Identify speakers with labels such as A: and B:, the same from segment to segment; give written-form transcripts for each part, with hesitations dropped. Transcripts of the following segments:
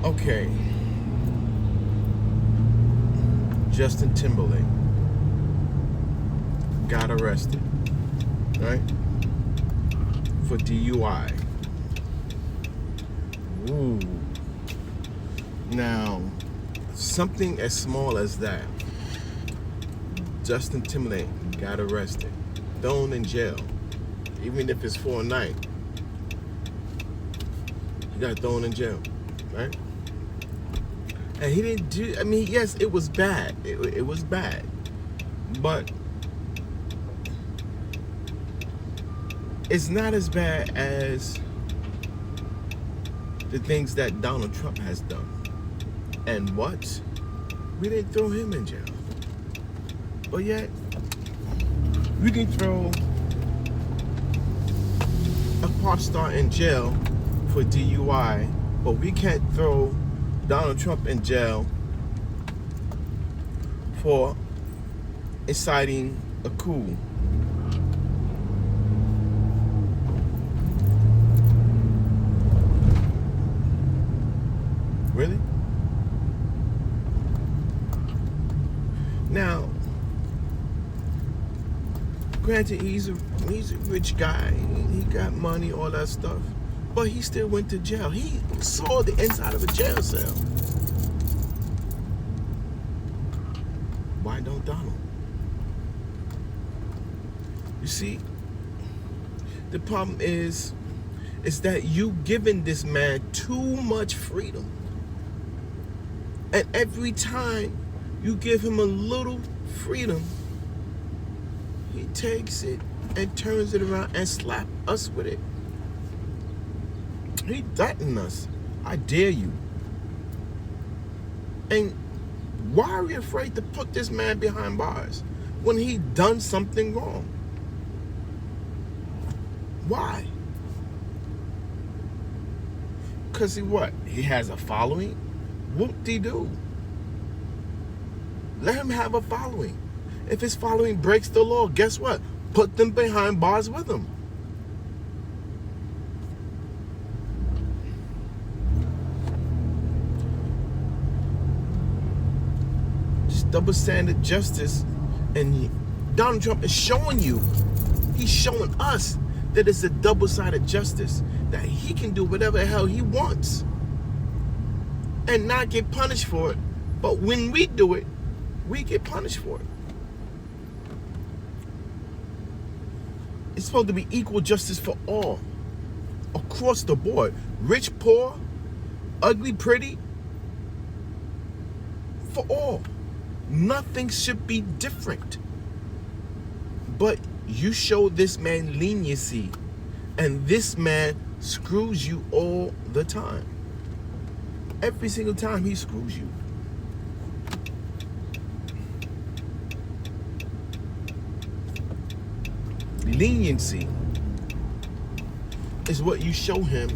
A: Okay. Justin Timberlake got arrested, right? For DUI. Ooh. Now, something as small as that. Justin Timberlake got arrested, thrown in jail, even if it's for a night. He got thrown in jail, right? And he didn't do, I mean, yes, it was bad. It was bad. But it's not as bad as the things that Donald Trump has done. And what? We didn't throw him in jail. But yet, we can throw a pop star in jail for DUI, but we can't throw Donald Trump in jail for inciting a coup. Really? Now, granted, he's a rich guy. He got money, all that stuff. But he still went to jail. He saw the inside of a jail cell. Why don't Donald? You see, the problem is that you giving this man too much freedom. And every time you give him a little freedom, he takes it and turns it around and slap us with it. He threatened us. I dare you. And why are we afraid to put this man behind bars when he done something wrong? Why? Because he has a following? Whoop-de-doo. Let him have a following. If his following breaks the law, guess what? Put them behind bars with him. Just double standard justice. And Donald Trump is showing you, he's showing us that it's a double-sided justice, that he can do whatever the hell he wants and not get punished for it. But when we do it, we get punished for it. It's supposed to be equal justice for all, across the board. Rich, poor, ugly, pretty, for all. Nothing should be different. But you show this man leniency, and this man screws you all the time. Every single time he screws you. Leniency is what you show him,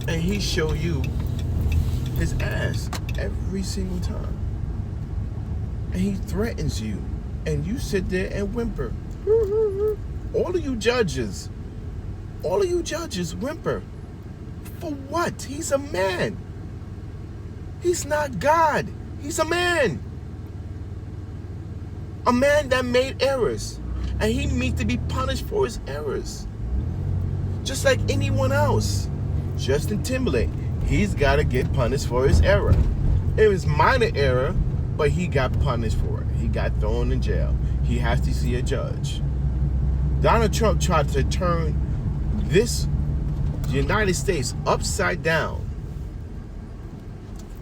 A: and he show you his ass every single time. And he threatens you, and you sit there and whimper. All of you judges whimper. For what? He's a man. He's not God. He's a man. A man that made errors. And he needs to be punished for his errors. Just like anyone else. Justin Timberlake, he's got to get punished for his error. It was minor error, but he got punished for it. He got thrown in jail. He has to see a judge. Donald Trump tried to turn this United States upside down.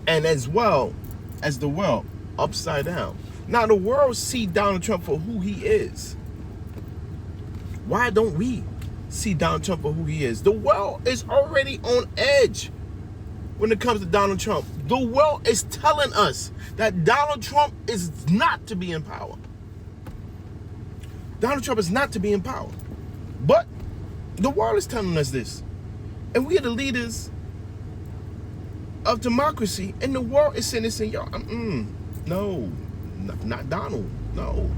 A: And as well as the world upside down. Now the world see Donald Trump for who he is. Why don't we see Donald Trump for who he is? The world is already on edge when it comes to Donald Trump. The world is telling us that Donald Trump is not to be in power. Donald Trump is not to be in power. But the world is telling us this. And we are the leaders of democracy, and the world is saying, yo, no, not Donald, no.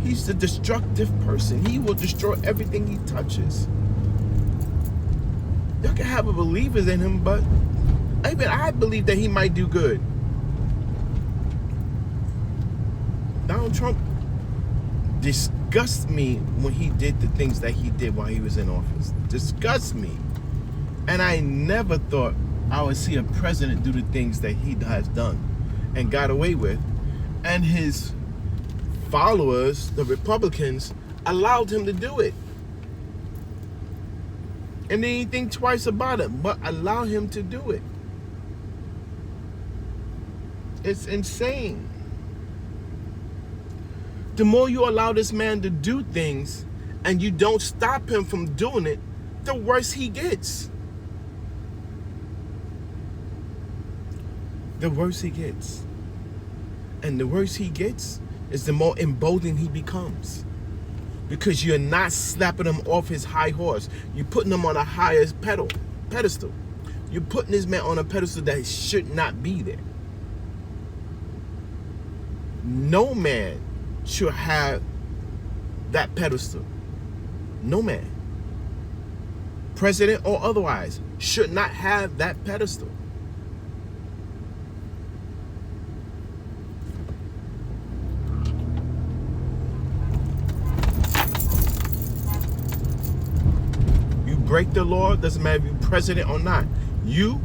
A: He's the destructive person. He will destroy everything he touches. Y'all can have a believers in him, but Even I believe that he might do good. Donald Trump disgusts me when he did the things that he did while he was in office. Disgusts me. And I never thought I would see a president do the things that he has done and got away with. And his followers, the Republicans, allowed him to do it. And they didn't think twice about it, but allow him to do it. It's insane. The more you allow this man to do things and you don't stop him from doing it, the worse he gets. The worse he gets. And the worse he gets is the more emboldened he becomes. Because you're not slapping him off his high horse. You're putting him on a higher pedestal. You're putting this man on a pedestal that should not be there. No man should have that pedestal. No man, president or otherwise, should not have that pedestal. You break the law, doesn't matter if you're president or not. You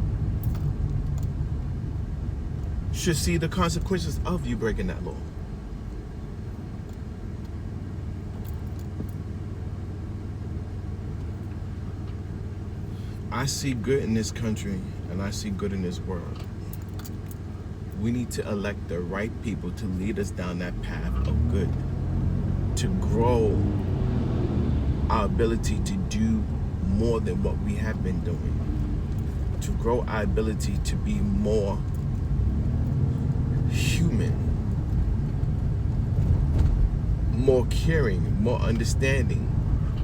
A: should see the consequences of you breaking that law. I see good in this country and I see good in this world. We need to elect the right people to lead us down that path of good, to grow our ability to do more than what we have been doing, to grow our ability to be more human, more caring, more understanding.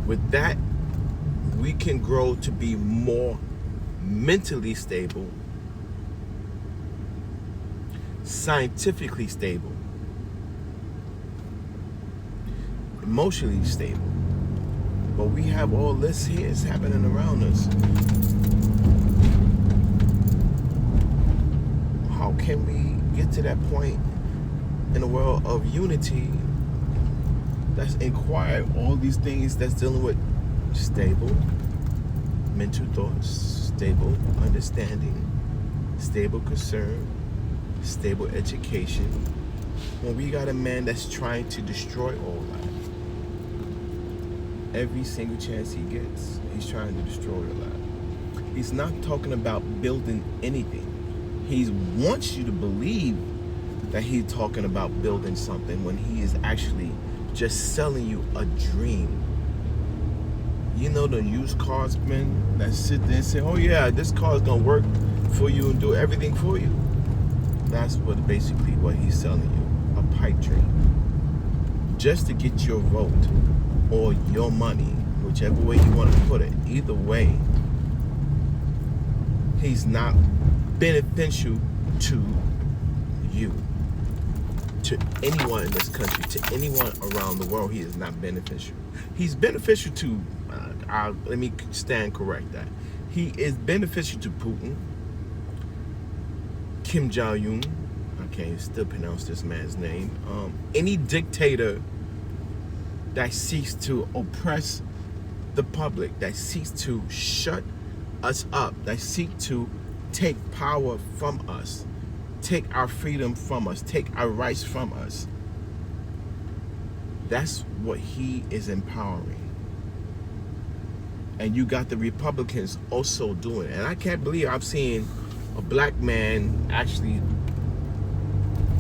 A: With that, we can grow to be more mentally stable, scientifically stable, emotionally stable. But we have all this here is happening around us. How can we get to that point in a world of unity that's inquired all these things that's dealing with stable mental thoughts, stable understanding, stable concern, stable education, when we got a man that's trying to destroy all that? Every single chance he gets, he's trying to destroy all that. He's not talking about building anything. He wants you to believe that he's talking about building something when he is actually just selling you a dream. You know the used cars men that sit there and say, oh yeah, this car is gonna work for you and do everything for you. That's basically what he's selling you, a pipe dream. Just to get your vote or your money, whichever way you want to put it. Either way, he's not beneficial to you, to anyone in this country, to anyone around the world. He is not beneficial. He's beneficial to, let me stand correct that. He is beneficial to Putin, Kim Jong-un, I can't still pronounce this man's name, any dictator that seeks to oppress the public, that seeks to shut us up, that seeks to take power from us, take our freedom from us, take our rights from us. That's what he is empowering. And you got the Republicans also doing it. And I can't believe I'm seeing a black man actually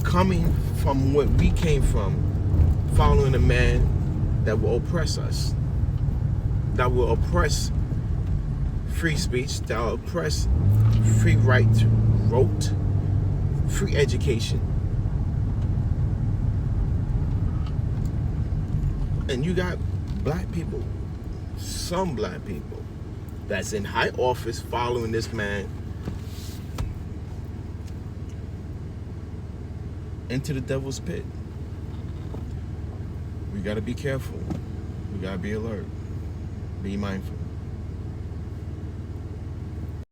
A: coming from what we came from, following a man that will oppress us, that will oppress free speech, that will oppress free right to vote, free education. And you got black people, some black people, that's in high office following this man into the devil's pit. We gotta be careful. We gotta be alert. Be mindful.